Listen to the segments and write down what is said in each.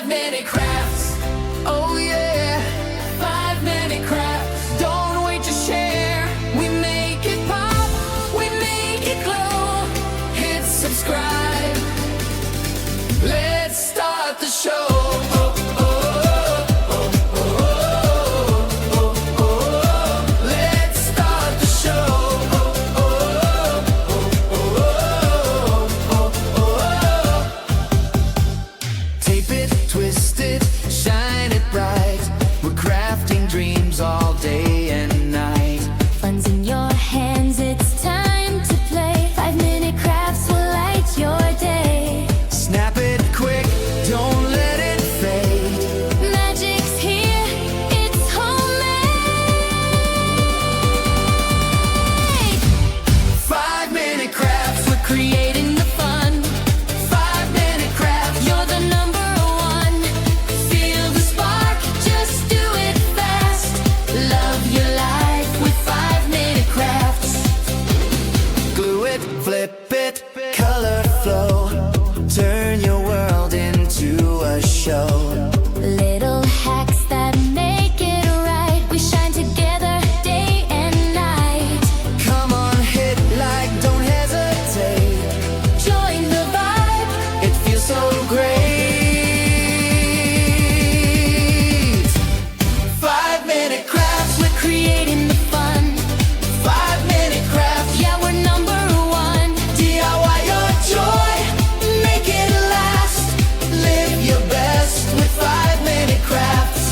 5-minute crafts. Oh yeah, 5-minute crafts. Don't wait to share. We make it pop, we make it glow. Hit subscribe. Let's start the show. Flip it, color flow, turn your world into a show. Little hacks that make it right, we shine together day and night. Come on, hit like, don't hesitate. Join the vibe, it feels so great. 5-minute crafts, we're creating the fun. 5-minute crafts, yeah, we're number one. DIY your joy, make it last. Live your best with 5-minute crafts.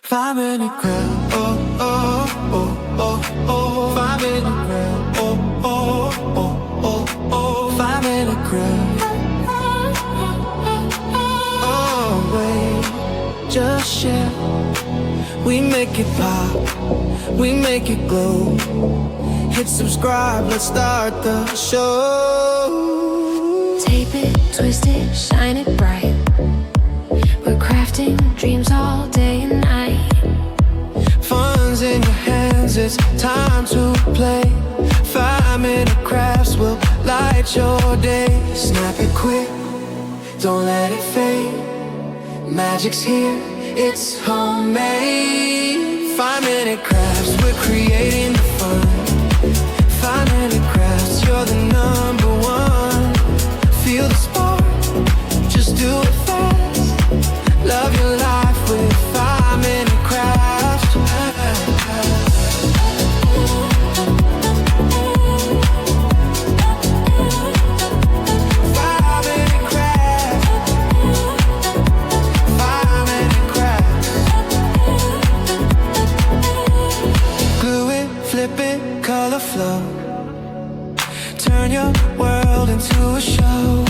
Five-minute craft, oh, oh, oh, oh, oh. 5-minute craft, oh, oh, oh, oh, oh. 5-minute craft. Oh, wait, just share. We make it pop, we make it glow. Hit subscribe, let's start the show. Tape it, twist it, shine it bright. We're crafting dreams all day and night. Fun's in your hands, it's time to play. 5-minute crafts will light your day. Snap it quick, don't let it fade. Magic's here, it's homemade. 5-minute crafts, we're creating the fun. 5-minute crafts, you're the number one. Feel the spark, just do it fast. Love your life with 5-minute crafts. 5-minute crafts. 5-minute crafts. Glue it, flip it, color flow. Turn your world into a show.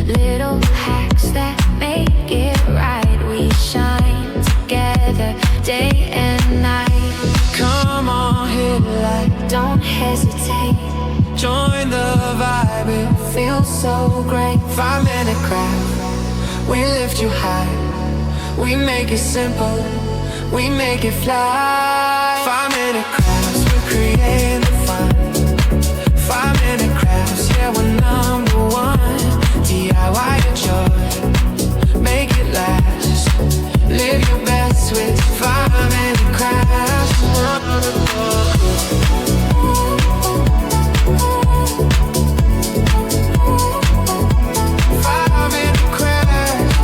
Little hacks that make it right, we shine together day and night. Come on, hit like, Don't hesitate, join the vibe, it feels so great. 5-minute craft, we lift you high. We make it simple, we make it fly. 5-minute crafts, we're creating the fun. 5-minute crafts, yeah, we're number one. DIY your joy, make it last. Live your best with 5-minute crafts. 5-minute crafts.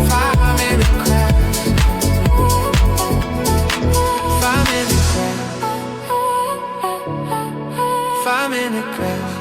5-minute crafts. 5-minute crafts. 5-minute crafts.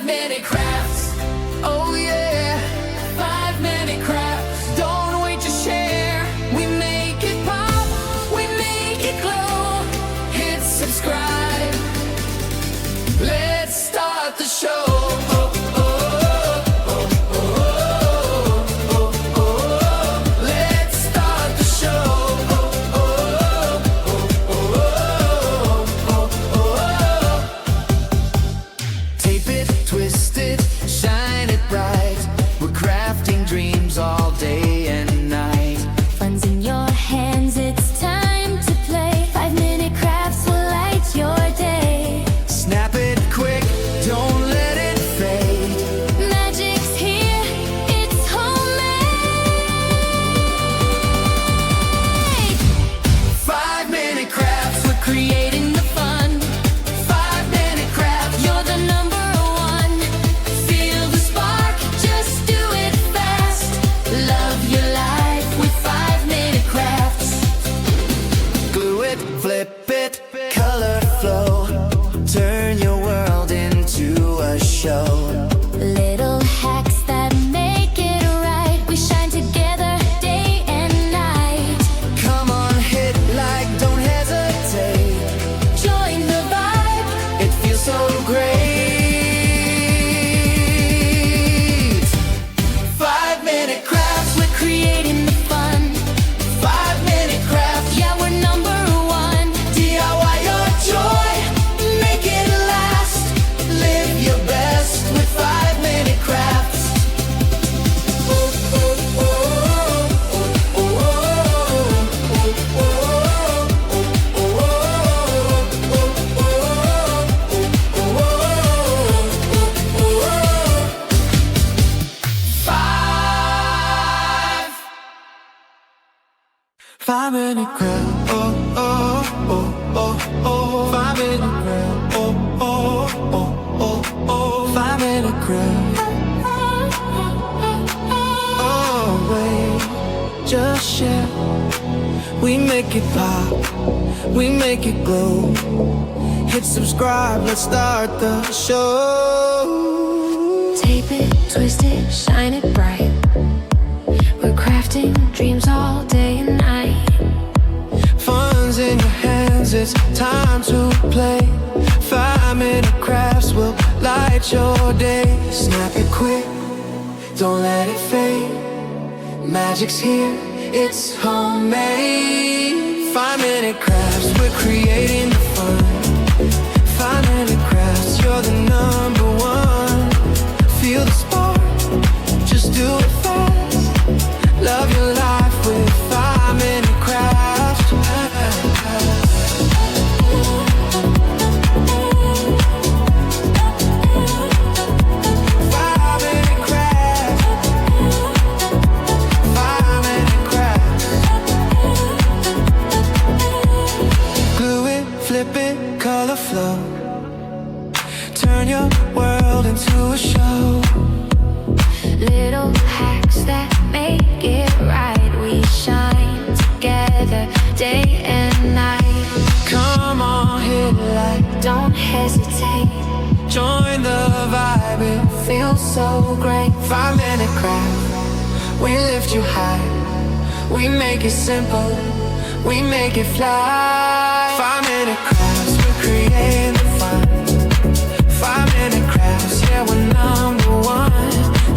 5-minute crafts. Oh yeah, 5-minute crafts. Don't wait to share. We make it pop, we make it glow. Hit subscribe. Let's start the show. Let's start the show. Tape it, twist it, shine it bright. We're crafting dreams all day and night. Fun's in your hands, it's time to play. 5-minute crafts will light your day. Snap it quick, don't let it fade. Magic's here, it's homemade. 5-minute crafts, we're creating the fun. 5-minute crafts, You're the number one. feel the spark, just do it fast. Love your life with 5-minute crafts. Glue it, flip it, color flow. Turn your world into a show. Little hacks that make it right. We shine together day and night. Come on, hit like, don't hesitate. Join the vibe. It feels so great. 5-minute crafts, we're creating the fun. 5-minute crafts, Yeah, we're number one. DIY your joy, make it last. Live your best with 5-minute crafts. Five. 5-minute craft, oh, oh, oh, oh, oh. 5-minute craft, oh, oh, oh, oh, oh. 5-minute craft, oh, wait, just share. We make it pop, we make it glow. Hit subscribe, let's start the show. Tape it, twist it, shine it bright. We're crafting dreams all day and night. Fun's in your hands, it's time to play. 5-minute crafts will light your day. Snap it quick, don't let it fade. Magic's here, it's homemade. 5-minute crafts, we're creating the fun. 5-minute crafts, you're the number one. Feel the spark, just do it fast. Love your life with 5-minute crafts. 5-minute crafts. 5-minute crafts. Glue it, flip it, color flow. Turn your world into a show. Little hacks that make it right. We shine together day and night. Come on, hit like, Don't hesitate. join the vibe. It Feels so great. 5-minute craft, we lift you high. We make it simple, we make it fly. 5-minute crafts, we're creating the fun. 5-minute crafts, yeah, we're number one.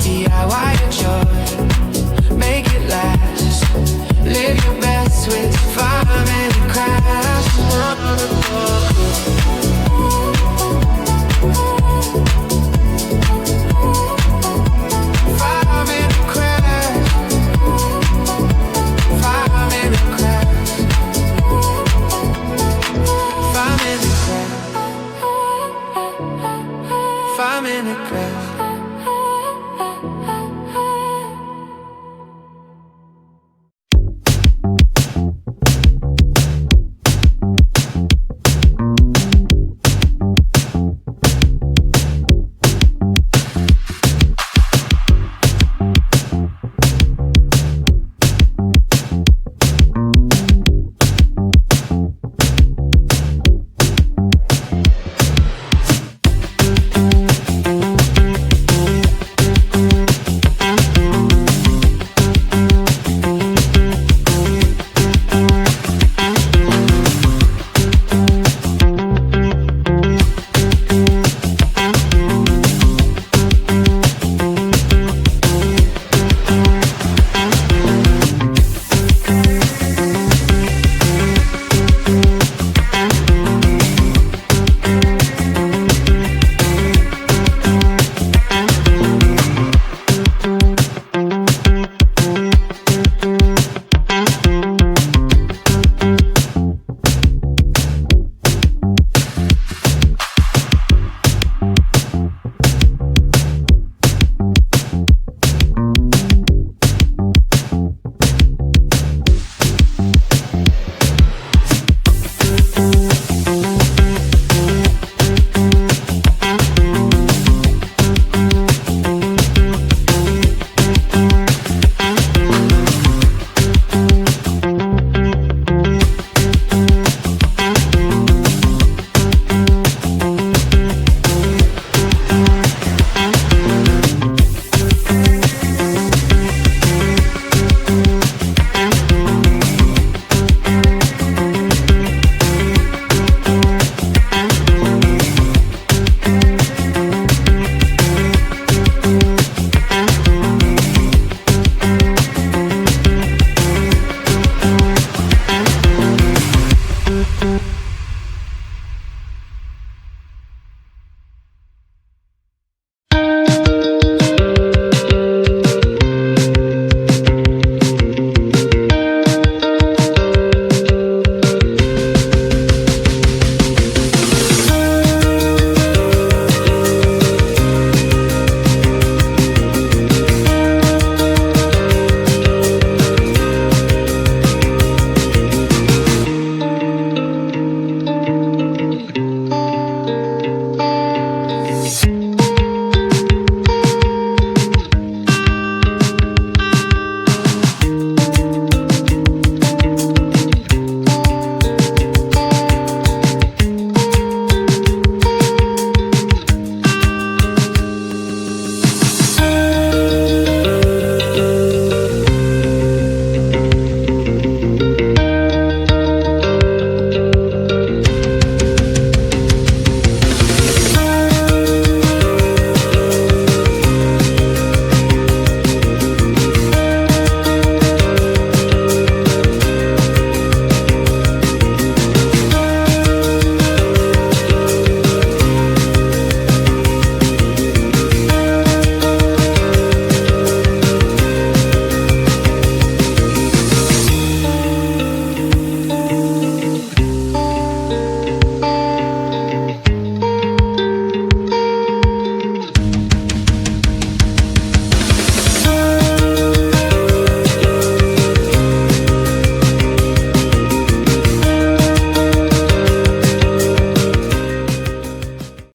DIY your joy, make it last. Live your best with 5-minute crafts. 5-minute crafts. 5-minute crafts. 5-minute crafts. 5-minute crafts.